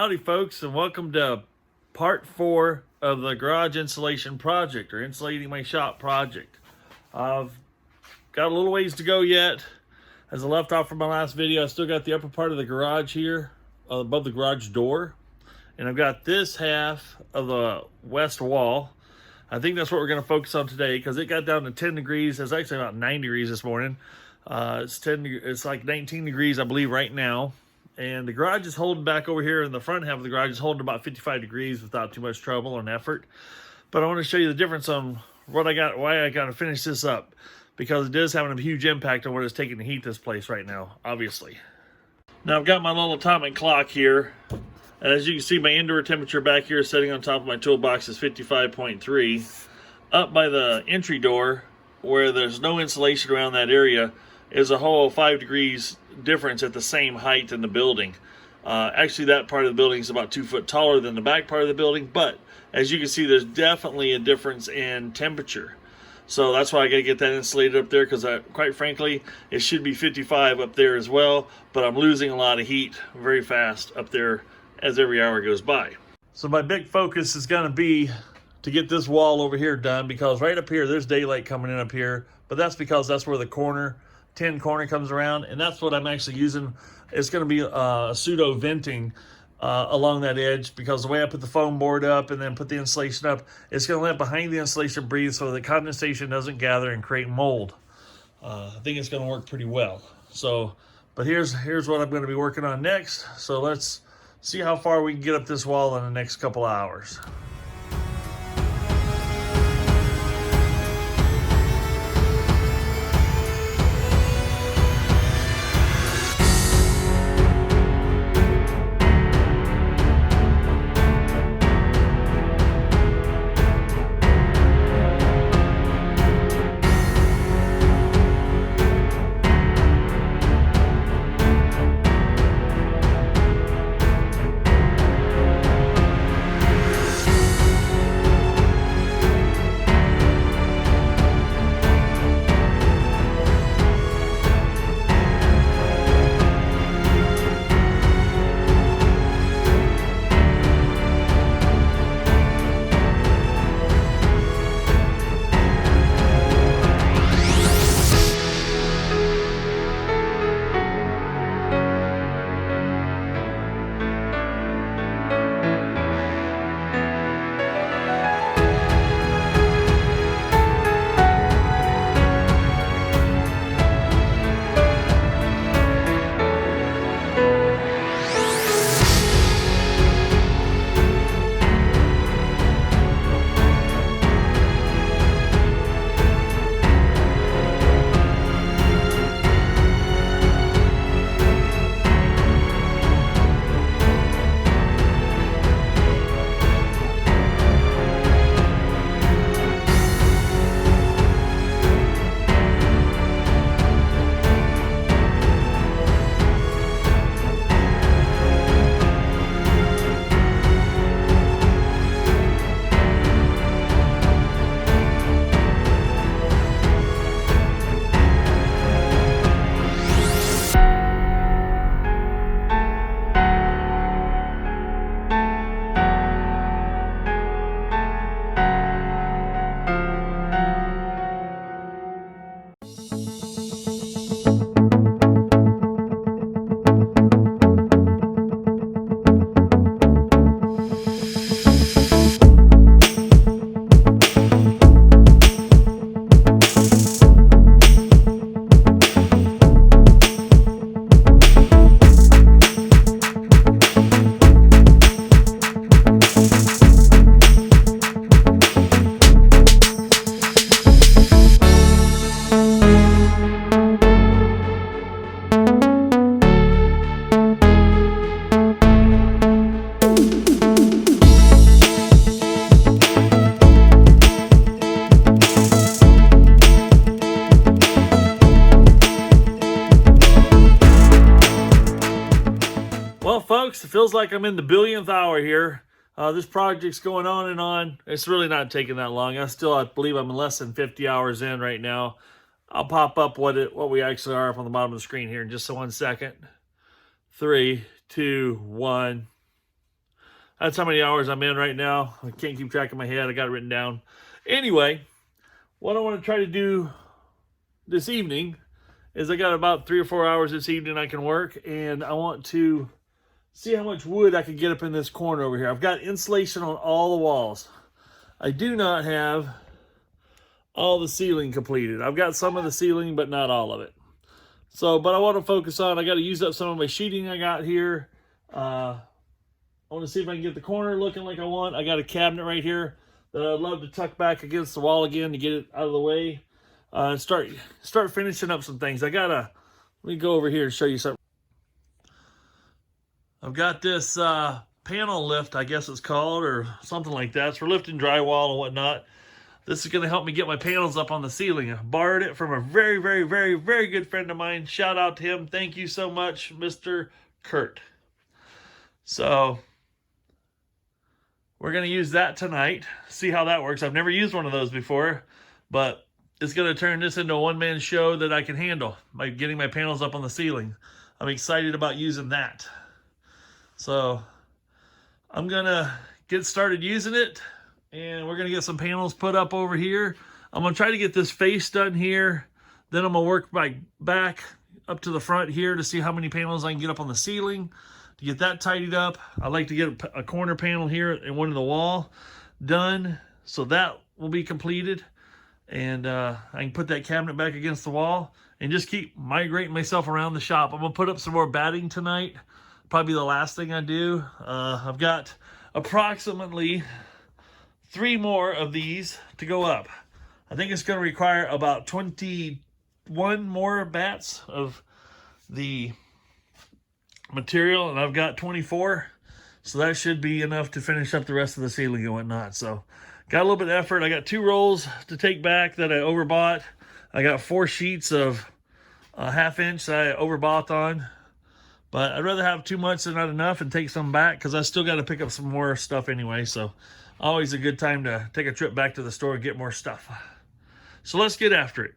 Howdy folks, and welcome to part 4 of the garage insulation project, or insulating my shop project. I've got a little ways to go yet. As I left off from my last video, I still got the upper part of the garage here above the garage door, and I've got this half of the west wall. I think that's what we're going to focus on today because it got down to 10 degrees. It's actually about 9 degrees this morning. It's like 19 degrees, I believe, right now. And the garage is holding back over here, and the front half of the garage is holding about 55 degrees without too much trouble and effort. But I want to show you the difference on what I got, why I got to finish this up, because it is having a huge impact on what it's taking to heat this place right now, obviously. Now I've got my little atomic clock here, and as you can see, my indoor temperature back here sitting on top of my toolbox is 55.3. Up by the entry door, where there's no insulation around that area, is a whole 5 degrees difference at the same height in the building. Actually, that part of the building is about 2 foot taller than the back part of the building, but as you can see, there's definitely a difference in temperature. So that's why I gotta get that insulated up there, because quite frankly, it should be 55 up there as well, but I'm losing a lot of heat very fast up there as every hour goes by. So my big focus is gonna be to get this wall over here done, because right up here, there's daylight coming in up here, but that's because that's where the tin corner comes around, and that's what I'm actually using. It's going to be pseudo venting along that edge, because the way I put the foam board up and then put the insulation up, it's going to let behind the insulation breathe so that condensation doesn't gather and create mold. I think it's going to work pretty well. So, but here's what I'm going to be working on next. So let's see how far we can get up this wall in the next couple of hours. Well, folks, it feels like I'm in the billionth hour here. This project's going on and on. It's really not taking that long. I believe I'm less than 50 hours in right now. I'll pop up what we actually are up on the bottom of the screen here in just 1 second. 3, 2, 1. That's how many hours I'm in right now. I can't keep track in my head. I got it written down. Anyway, what I want to try to do this evening is I got about 3 or 4 hours this evening I can work, and I want to see how much wood I can get up in this corner over here. I've got insulation on all the walls. I do not have all the ceiling completed. I've got some of the ceiling, but not all of it. So, but I want to focus on, I got to use up some of my sheeting I got here. I want to see if I can get the corner looking like I want. I got a cabinet right here that I'd love to tuck back against the wall again to get it out of the way. And start finishing up some things. Let me go over here and show you something. I've got this panel lift, I guess it's called, or something like that. It's for lifting drywall and whatnot. This is going to help me get my panels up on the ceiling. I borrowed it from a very, very, very, very good friend of mine. Shout out to him. Thank you so much, Mr. Kurt. So we're going to use that tonight. See how that works. I've never used one of those before, but it's going to turn this into a one-man show that I can handle by getting my panels up on the ceiling. I'm excited about using that. So I'm going to get started using it, and we're going to get some panels put up over here. I'm going to try to get this face done here. Then I'm going to work my back up to the front here to see how many panels I can get up on the ceiling. To get that tidied up, I like to get a corner panel here and one in the wall done. So that will be completed. And I can put that cabinet back against the wall and just keep migrating myself around the shop. I'm going to put up some more batting tonight. Probably the last thing I do. I've got approximately 3 more of these to go up. I think it's going to require about 21 more bats of the material, and I've got 24. So that should be enough to finish up the rest of the ceiling and whatnot. So got a little bit of effort. I got 2 rolls to take back that I overbought. I got 4 sheets of a 1/2 inch that I overbought on. But I'd rather have too much than not enough and take some back, because I still got to pick up some more stuff anyway. So always a good time to take a trip back to the store and get more stuff. So let's get after it.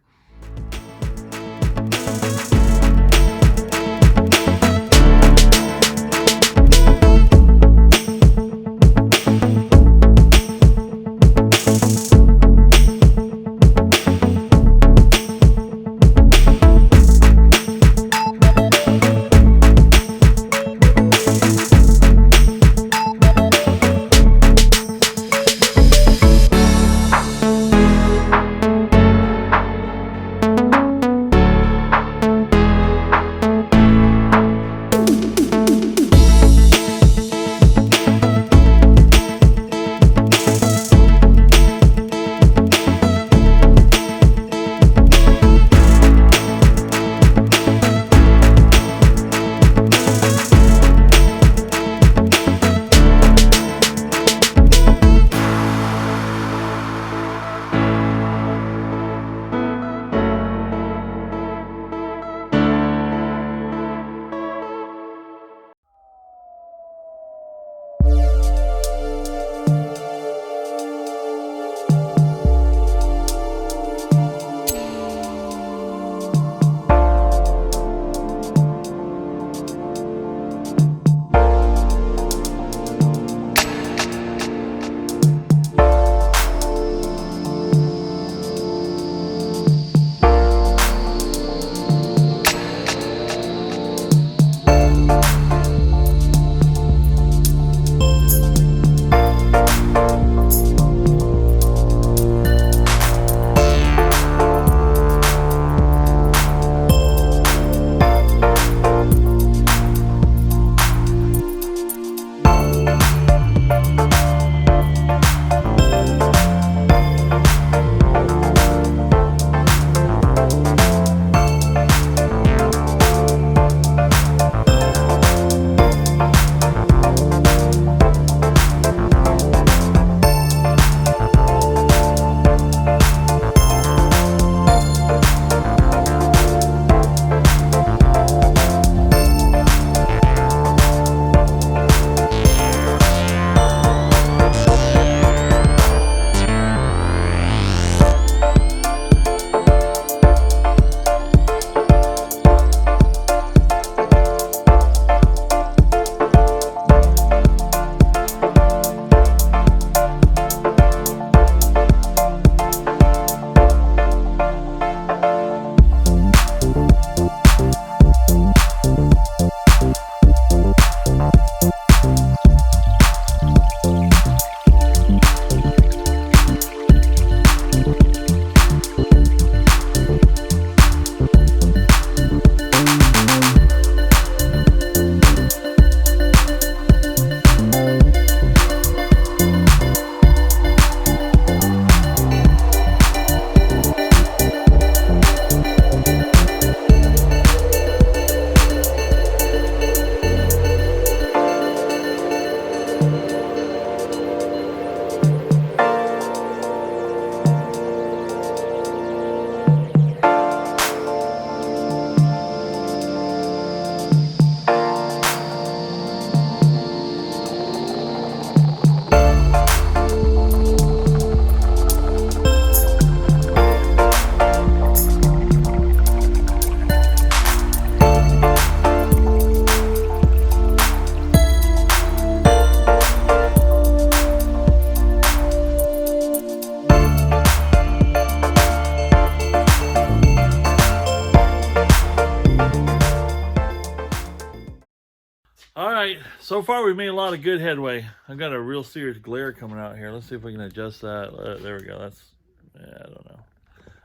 So far, we've made a lot of good headway. I've got a real serious glare coming out here. Let's see if we can adjust that. There we go. I don't know.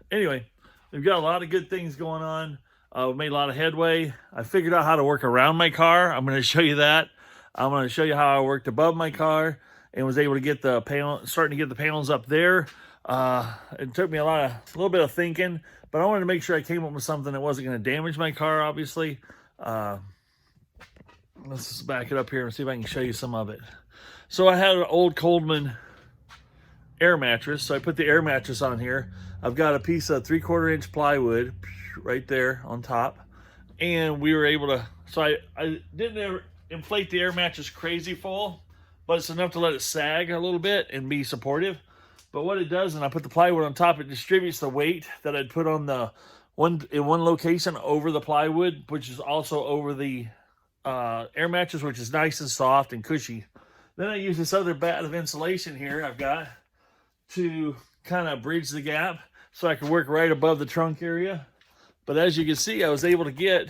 Anyway, we've got a lot of good things going on. We've made a lot of headway. I figured out how to work around my car. I'm going to show you that. I'm going to show you how I worked above my car and was able to get the panel, starting to get the panels up there. It took me a little bit of thinking, but I wanted to make sure I came up with something that wasn't going to damage my car, obviously. Let's just back it up here and see if I can show you some of it. So I had an old Coleman air mattress. So I put the air mattress on here. I've got a piece of 3/4 inch plywood right there on top. And we were able to, so I didn't ever inflate the air mattress crazy full, but it's enough to let it sag a little bit and be supportive. But what it does, and I put the plywood on top, it distributes the weight that I'd put on the one location over the plywood, which is also over the air mattress, which is nice and soft and cushy. Then I use this other bat of insulation here I've got to kind of bridge the gap so I can work right above the trunk area. But as you can see, I was able to get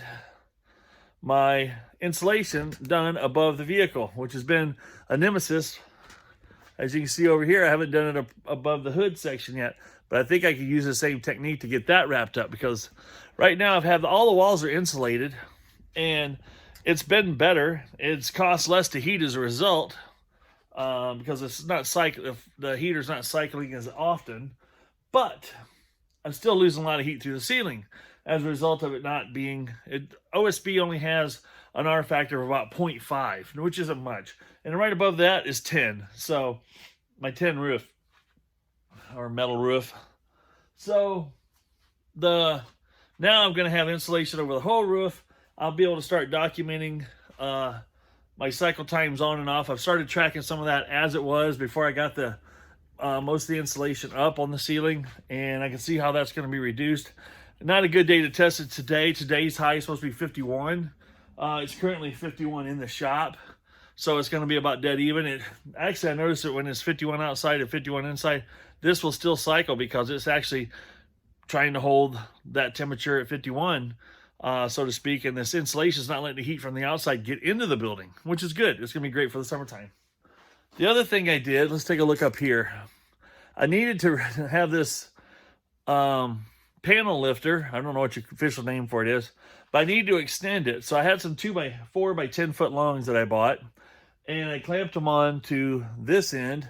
my insulation done above the vehicle, which has been a nemesis. As you can see over here, I haven't done it above the hood section yet, but I think I could use the same technique to get that wrapped up, because right now I've had all the walls are insulated and it's been better. It's cost less to heat as a result, because it's not the heater's not cycling as often, but I'm still losing a lot of heat through the ceiling as a result of it not being, OSB only has an R factor of about 0.5, which isn't much. And right above that is 10. So my 10 roof, or metal roof. So now I'm going to have insulation over the whole roof. I'll be able to start documenting my cycle times on and off. I've started tracking some of that as it was before I got the most of the insulation up on the ceiling, and I can see how that's going to be reduced. Not a good day to test it today. Today's high is supposed to be 51. It's currently 51 in the shop, so it's going to be about dead even. Actually, I noticed it when it's 51 outside and 51 inside. This will still cycle because it's actually trying to hold that temperature at 51. So to speak, and this insulation is not letting the heat from the outside get into the building, which is good. It's going to be great for the summertime. The other thing I did, let's take a look up here. I needed to have this panel lifter. I don't know what your official name for it is, but I need to extend it. So I had some 2x4 by 10 foot longs that I bought, and I clamped them on to this end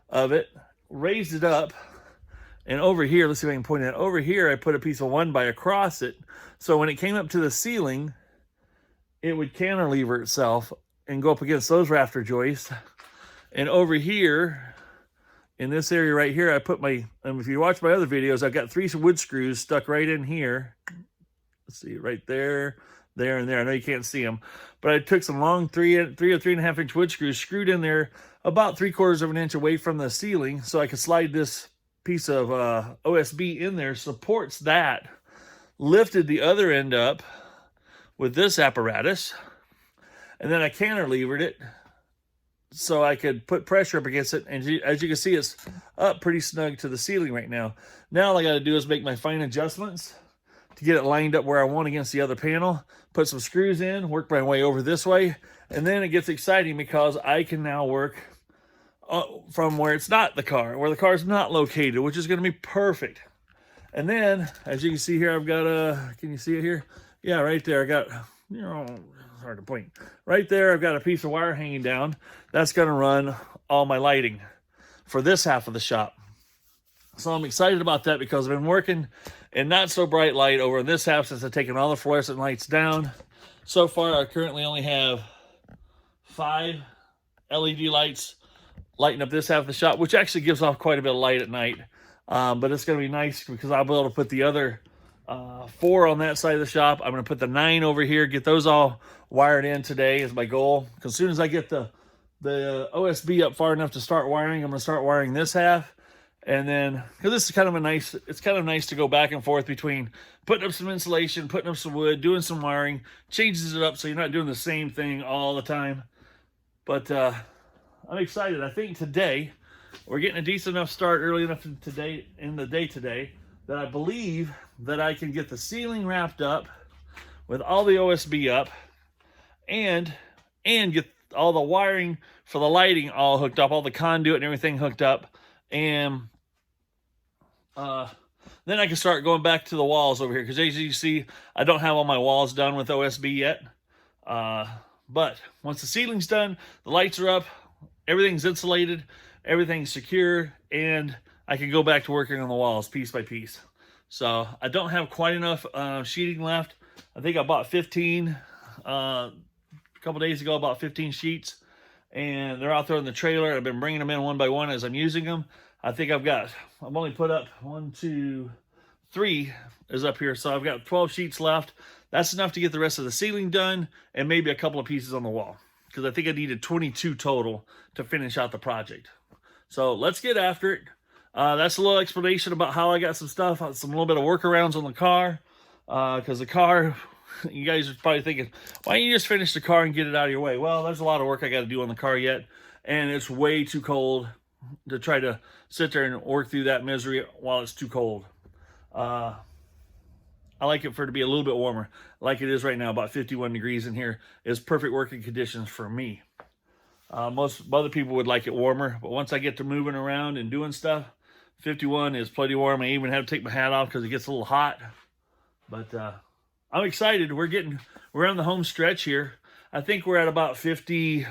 of it, raised it up, and over here, let's see if I can point it out. Over here, I put a piece of 1x across it. So when it came up to the ceiling, it would cantilever itself and go up against those rafter joists. And over here, in this area right here, I put and if you watch my other videos, I've got 3 wood screws stuck right in here. Let's see, right there, there, and there. I know you can't see them, but I took some long 3 or 3.5 inch wood screws, screwed in there about 3/4 of an inch away from the ceiling, so I could slide this piece of OSB in there, supports that. Lifted the other end up with this apparatus, and then I cantilevered it so I could put pressure up against it. And as you can see, it's up pretty snug to the ceiling right now. Now all I got to do is make my fine adjustments to get it lined up where I want against the other panel, put some screws in, work my way over this way, and then it gets exciting because I can now work from where it's not the car, where the car is not located, which is going to be perfect. And then, as you can see here, I've got can you see it here? Yeah, right there. I got, it's hard to point. Right there, I've got a piece of wire hanging down. That's going to run all my lighting for this half of the shop. So I'm excited about that because I've been working in not so bright light over in this half since I've taken all the fluorescent lights down. So far, I currently only have 5 LED lights lighting up this half of the shop, which actually gives off quite a bit of light at night. But it's going to be nice because I'll be able to put the other 4 on that side of the shop. I'm going to put the 9 over here, get those all wired in today is my goal. As soon as I get the OSB up far enough to start wiring, I'm going to start wiring this half. And then, because this is kind of it's kind of nice to go back and forth between putting up some insulation, putting up some wood, doing some wiring, changes it up so you're not doing the same thing all the time. But I'm excited. I think today, we're getting a decent enough start early enough in the day today that I believe that I can get the ceiling wrapped up with all the OSB up and get all the wiring for the lighting all hooked up, all the conduit and everything hooked up, and then I can start going back to the walls over here, because as you see, I don't have all my walls done with OSB yet. But once the ceiling's done, the lights are up, everything's insulated, everything's secure, and I can go back to working on the walls piece by piece. So I don't have quite enough sheeting left. I think I bought 15 a couple days ago. I bought 15 sheets, and they're out there in the trailer. I've been bringing them in one by one as I'm using them. I think I've only put up 1, 2, 3 is up here. So I've got 12 sheets left. That's enough to get the rest of the ceiling done and maybe a couple of pieces on the wall, because I think I needed 22 total to finish out the project. So let's get after it. That's a little explanation about how I got some stuff, some little bit of workarounds on the car. Because the car, you guys are probably thinking, why don't you just finish the car and get it out of your way? Well, there's a lot of work I got to do on the car yet, and it's way too cold to try to sit there and work through that misery while it's too cold. I like it for it to be a little bit warmer, like it is right now. About 51 degrees in here is perfect working conditions for me. Most other people would like it warmer, but once I get to moving around and doing stuff, 51 is plenty warm. I even have to take my hat off because it gets a little hot. But I'm excited. We're on the home stretch here. I think we're at about 50.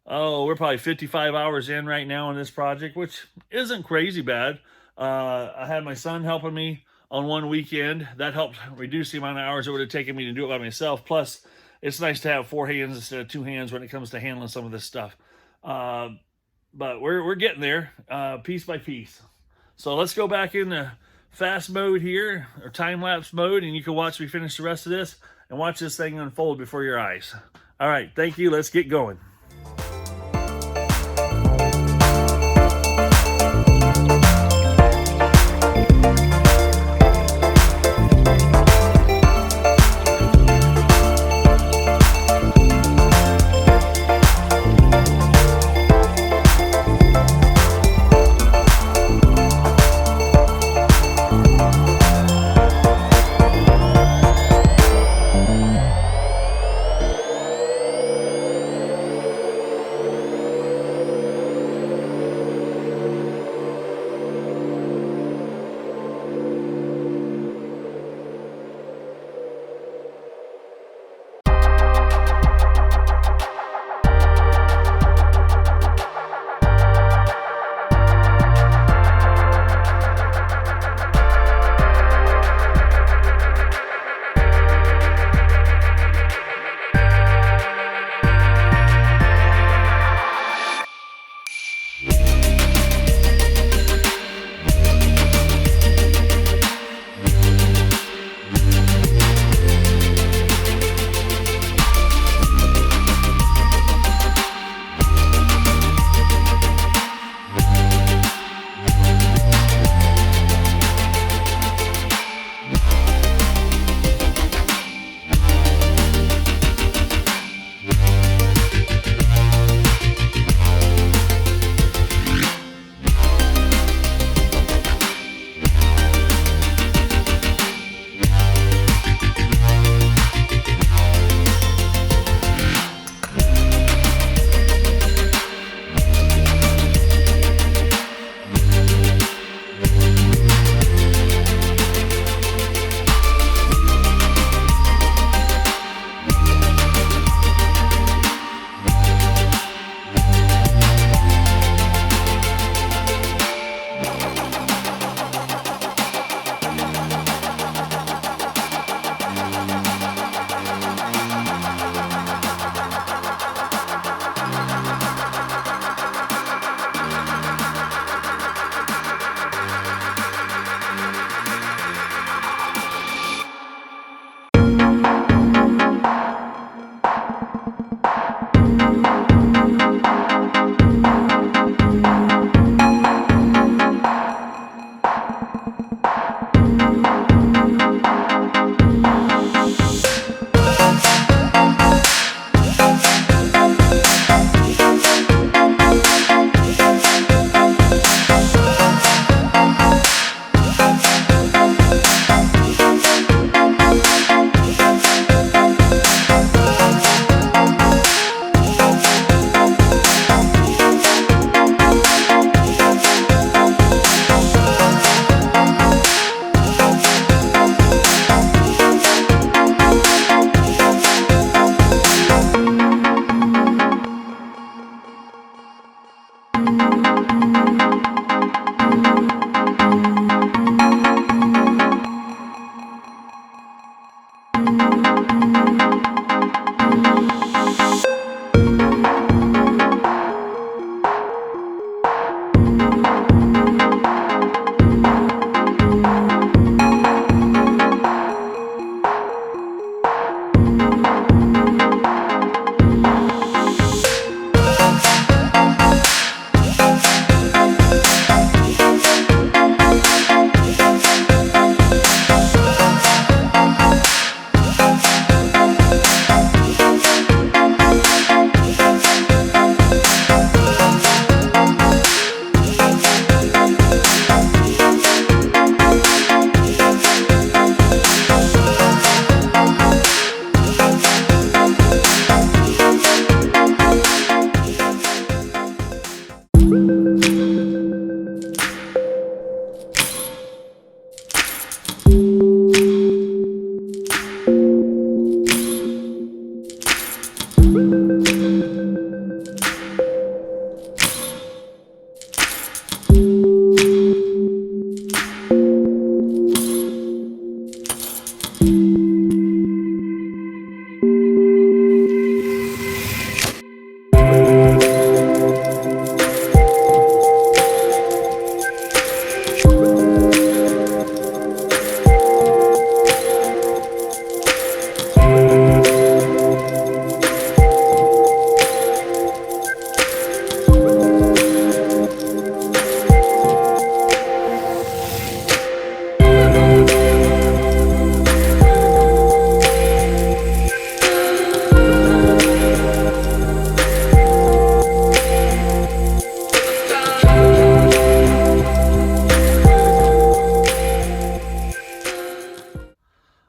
Oh, we're probably 55 hours in right now on this project, which isn't crazy bad. I had my son helping me on one weekend. That helped reduce the amount of hours it would have taken me to do it by myself. Plus, it's nice to have 4 hands instead of 2 hands when it comes to handling some of this stuff. But we're getting there, piece by piece. So let's go back into fast mode here, or time-lapse mode, and you can watch me finish the rest of this and watch this thing unfold before your eyes. All right, thank you. Let's get going.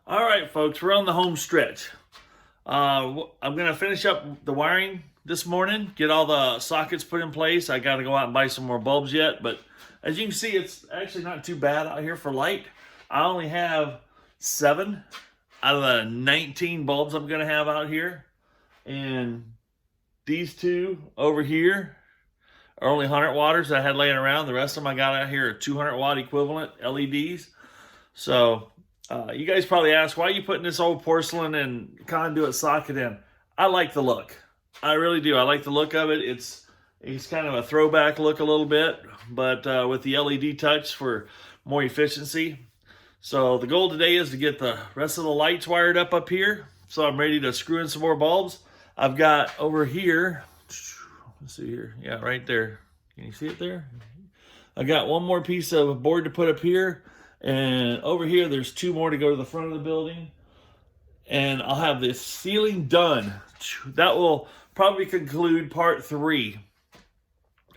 All right, folks, we're on the home stretch. I'm going to finish up the wiring this morning, get all the sockets put in place. I got to go out and buy some more bulbs yet, but as you can see, it's actually not too bad out here for light. I only have 7 out of the 19 bulbs I'm going to have out here, and these 2 over here are only 100 watters that I had laying around. The rest of them I got out here are 200 watt equivalent LEDs. So you guys probably ask, why are you putting this old porcelain and conduit socket in? I like the look. I really do. I like the look of it. It's kind of a throwback look a little bit, but with the LED touch for more efficiency. So the goal today is to get the rest of the lights wired up here. So I'm ready to screw in some more bulbs. I've got over here, let's see here. Yeah, right there. Can you see it there? I got one more piece of board to put up here. And over here, there's 2 more to go to the front of the building. And I'll have this ceiling done. That will probably conclude part 3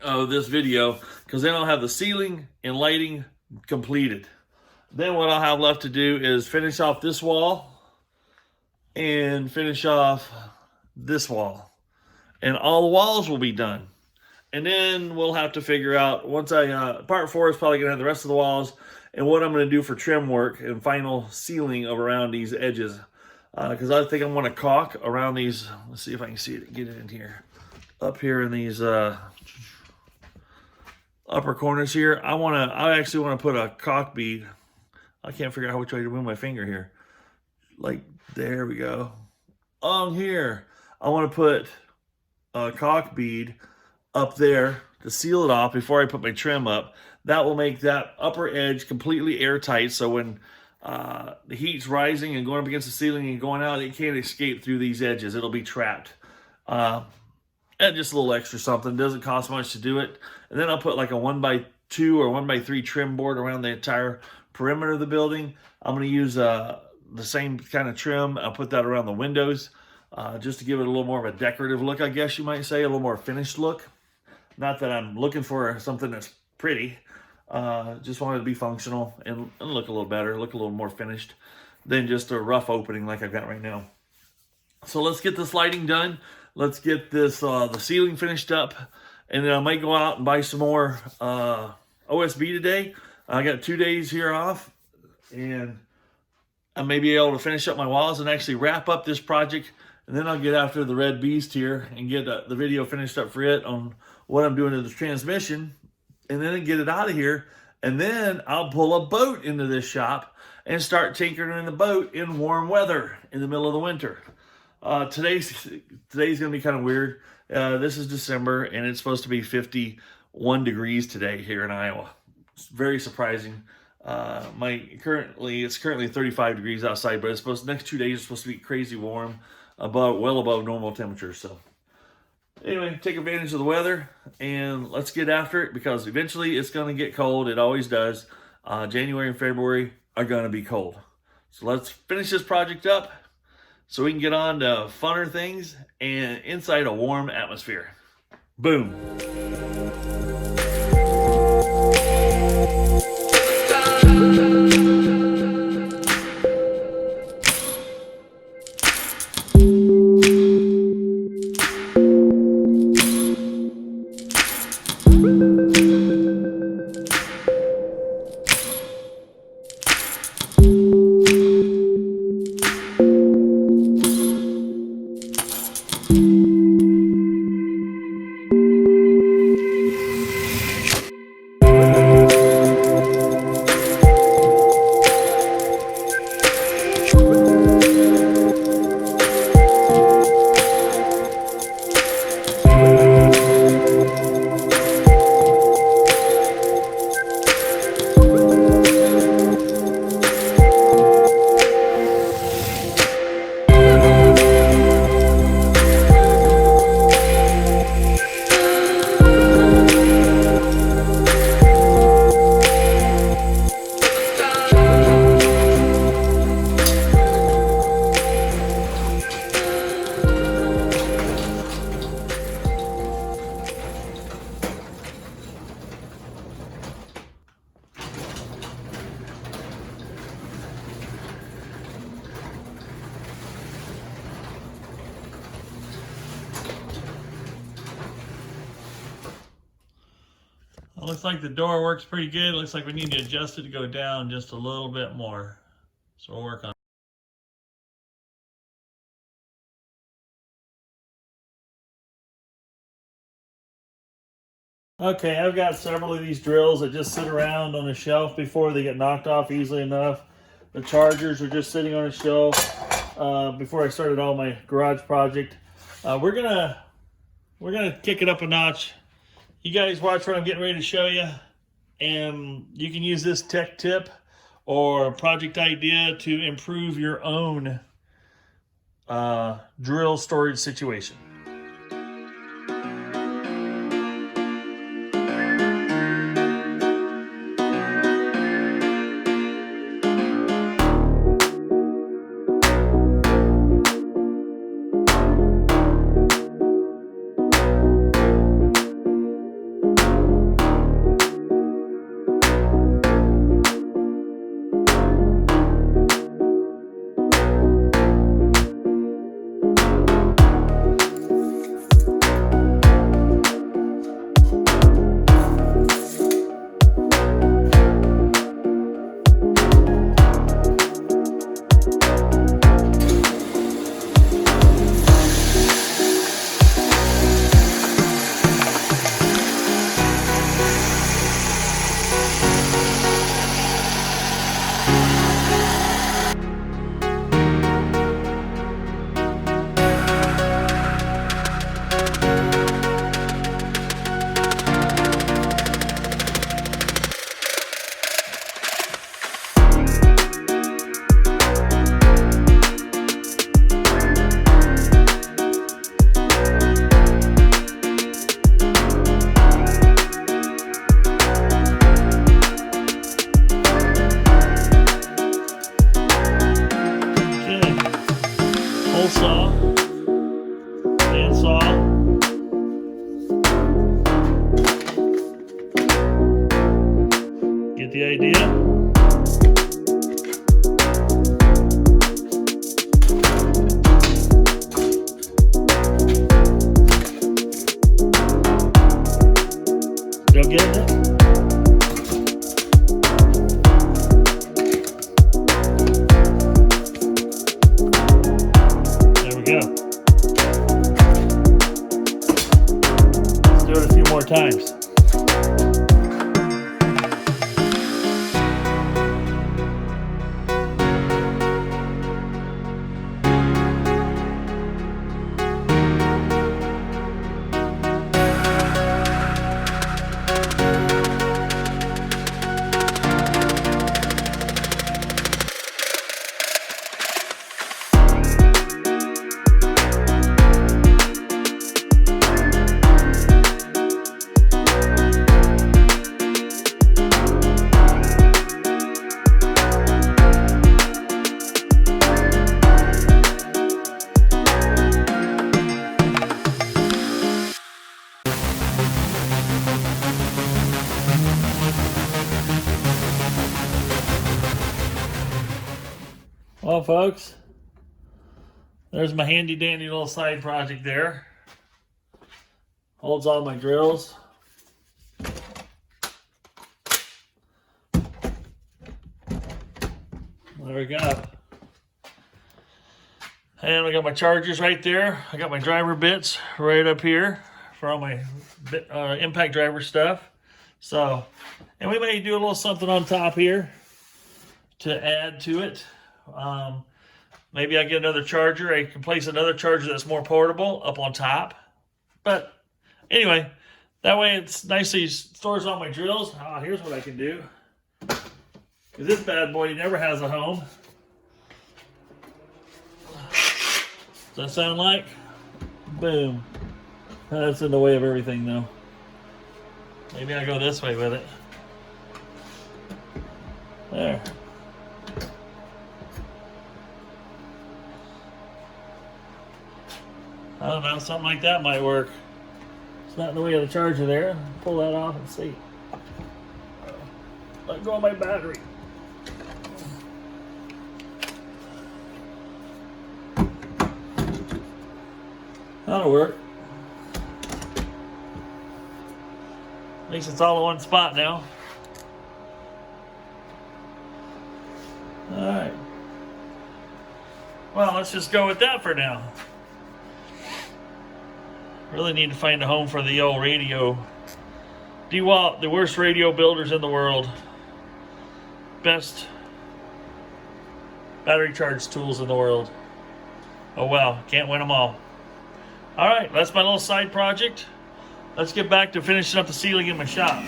of this video, because then I'll have the ceiling and lighting completed. Then what I'll have left to do is finish off this wall and finish off this wall. And all the walls will be done. And then we'll have to figure out, once part 4 is probably going to have the rest of the walls, and what I'm going to do for trim work and final sealing of around these edges. Because I think I want to caulk around these. Let's see if I can see it, get it in here. Up here in these upper corners here, I actually want to put a caulk bead. I can't figure out which way to move my finger here. Like, there we go. On here, I want to put a caulk bead up there to seal it off before I put my trim up. That will make that upper edge completely airtight, so when the heat's rising and going up against the ceiling and going out, it can't escape through these edges. It'll be trapped. And just a little extra something. It doesn't cost much to do it. And then I'll put like a 1x2 or 1x3 trim board around the entire perimeter of the building. I'm going to use the same kind of trim. I'll put that around the windows just to give it a little more of a decorative look, I guess you might say, a little more finished look. Not that I'm looking for something that's pretty. Just wanted to be functional and look a little better, look a little more finished than just a rough opening like I've got right now. So let's get this lighting done. Let's get this the ceiling finished up, and then I might go out and buy some more OSB today. I got 2 days here off, and I may be able to finish up my walls and actually wrap up this project, and then I'll get after the red beast here and get the video finished up for it on what I'm doing to the transmission, and then get it out of here. And then I'll pull a boat into this shop and start tinkering in the boat in warm weather in the middle of the winter. Today's going to be kind of weird. This is December, and it's supposed to be 51 degrees today here in Iowa. It's very surprising. It's currently 35 degrees outside, but next 2 days it's supposed to be crazy warm, well above normal temperatures. So anyway, take advantage of the weather and let's get after it, because eventually it's going to get cold. It always does. January and February are going to be cold. So let's finish this project up so we can get on to funner things and inside a warm atmosphere. Boom. Looks like the door works pretty good. Looks like we need to adjust it to go down just a little bit more. So we'll work on it. Okay, I've got several of these drills that just sit around on a shelf before they get knocked off easily enough. The chargers are just sitting on a shelf before I started all my garage project. We're gonna kick it up a notch. You guys watch what I'm getting ready to show you, and you can use this tech tip or project idea to improve your own drill storage situation. Saw, bandsaw, get the idea? Still getting it? More times. Well, folks, there's my handy dandy little side project there. Holds all my drills. There we go. And I got my chargers right there. I got my driver bits right up here for all my impact driver stuff. So, and we may do a little something on top here to add to it. Maybe I get another charger. I can place another charger that's more portable up on top. But anyway, that way it's nicely stores all my drills. Here's what I can do. Because this bad boy never has a home. Does that sound like? Boom. That's in the way of everything though. Maybe I go this way with it. There. I don't know, something like that might work. It's not in the way of the charger there. Pull that off and see. Let go of my battery. That'll work. least it's all in one spot now. Alright. Well, let's just go with that for now. Really need to find a home for the old radio. DeWalt, the worst radio builders in the world. Best battery charge tools in the world. Oh well, can't win them all. Alright, that's my little side project. Let's get back to finishing up the ceiling in my shop.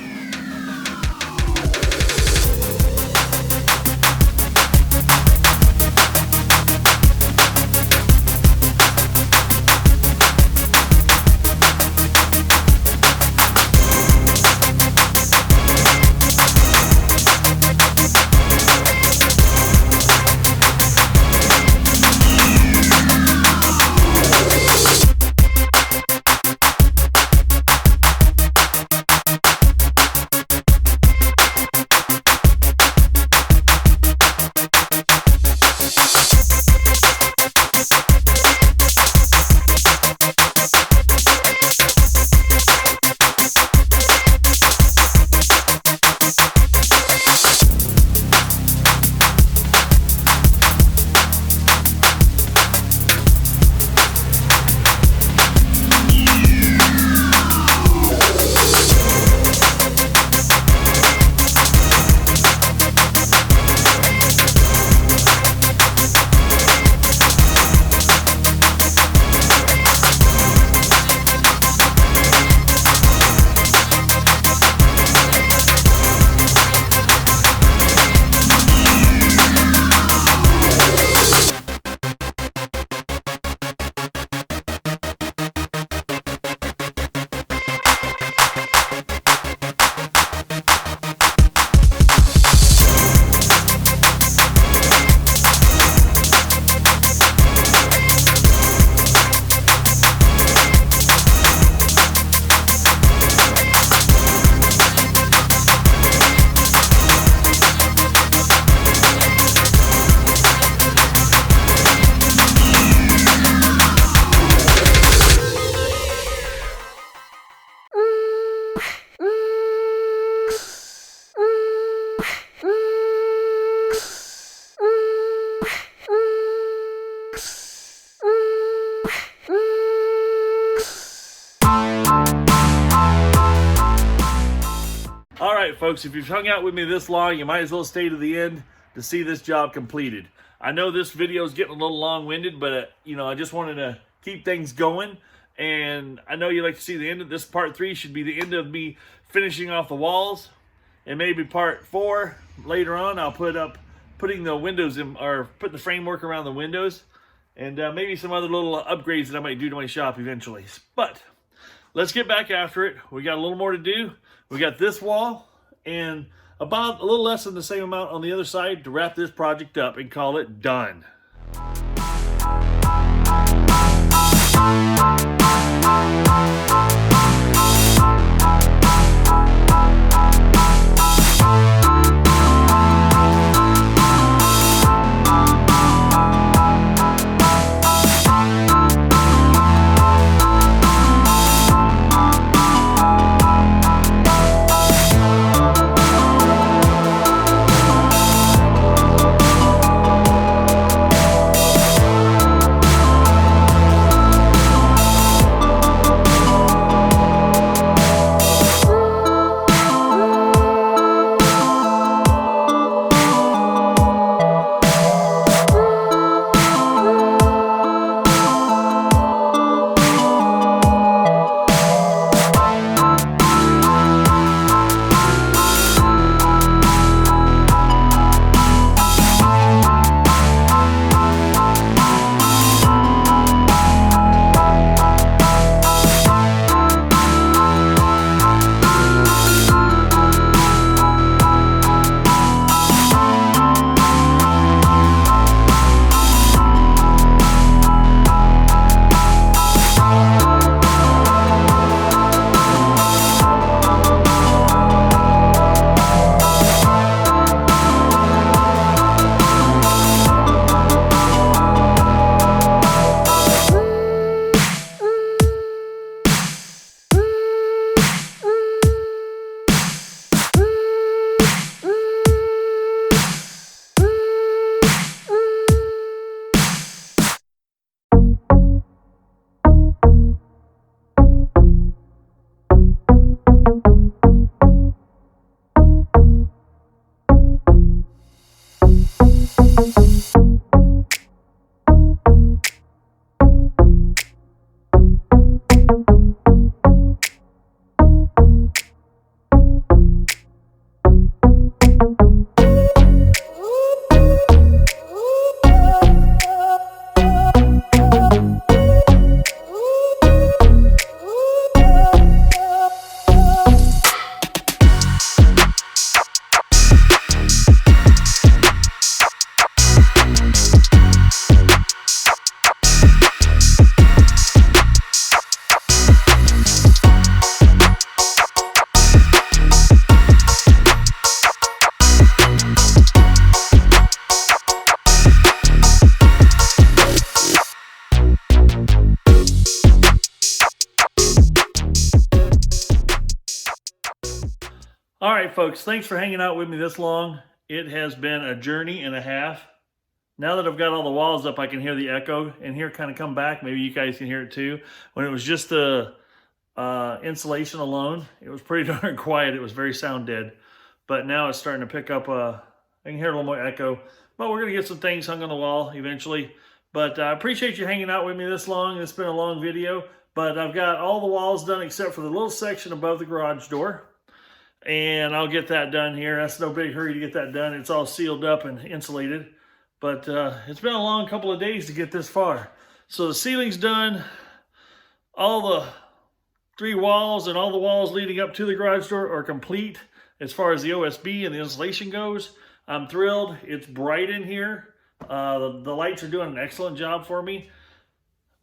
Alright folks, if you've hung out with me this long, you might as well stay to the end to see this job completed. I know this video is getting a little long-winded, but I just wanted to keep things going. And I know you like to see the end of this. Part 3 should be the end of me finishing off the walls. And maybe part 4 later on, I'll putting the windows in, or putting the framework around the windows. And maybe some other little upgrades that I might do to my shop eventually. But let's get back after it. We got a little more to do. We got this wall and about a little less than the same amount on the other side to wrap this project up and call it done. All right, folks, thanks for hanging out with me this long. It has been a journey and a half. Now that I've got all the walls up, I can hear the echo and hear it kind of come back. Maybe you guys can hear it too. When it was just the insulation alone, it was pretty darn quiet. It was very sound dead. But now it's starting to pick up. I can hear a little more echo. But we're going to get some things hung on the wall eventually. But I appreciate you hanging out with me this long. It's been a long video. But I've got all the walls done except for the little section above the garage door. And I'll get that done here. That's no big hurry to get that done. It's all sealed up and insulated. But it's been a long couple of days to get this far. So the ceiling's done. All the 3 walls and all the walls leading up to the garage door are complete as far as the OSB and the insulation goes. I'm thrilled. It's bright in here. The lights are doing an excellent job for me.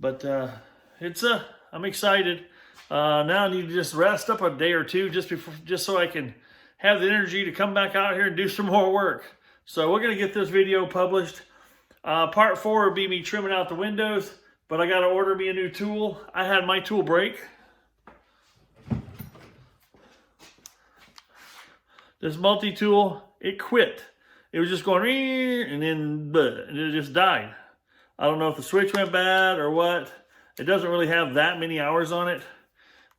But I'm excited. Now I need to just rest up a day or two just so I can have the energy to come back out here and do some more work. So we're going to get this video published. Part 4 will be me trimming out the windows, but I got to order me a new tool. I had my tool break. This multi-tool, it quit. It was just going, and then it just died. I don't know if the switch went bad or what. It doesn't really have that many hours on it,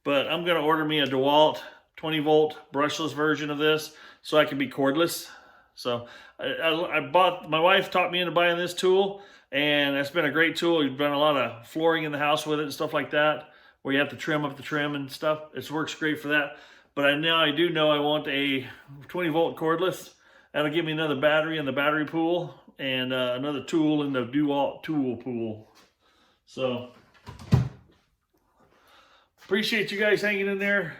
but I'm going to order me a DeWalt 20-volt brushless version of this so I can be cordless. So my wife taught me into buying this tool, and it's been a great tool. We've done a lot of flooring in the house with it and stuff like that, where you have to trim up the trim and stuff. It works great for that. But I do know I want a 20-volt cordless. That'll give me another battery in the battery pool and another tool in the DeWalt tool pool. So appreciate you guys hanging in there.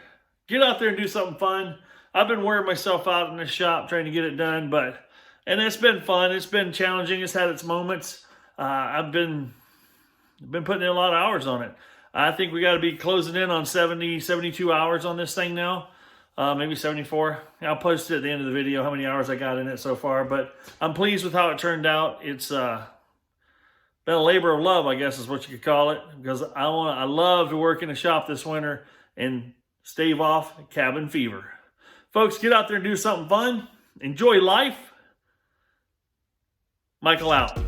Get out there and do something fun. I've been wearing myself out in this shop trying to get it done, and it's been fun. It's been challenging. It's had its moments. I've been putting in a lot of hours on it. I think we got to be closing in on 70, 72 hours on this thing now. Maybe 74. I'll post it at the end of the video how many hours I got in it so far, but I'm pleased with how it turned out. It's been a labor of love, I guess is what you could call it, because I love to work in a shop this winter and stave off cabin fever. Folks, get out there and do something fun. Enjoy life. Michael out.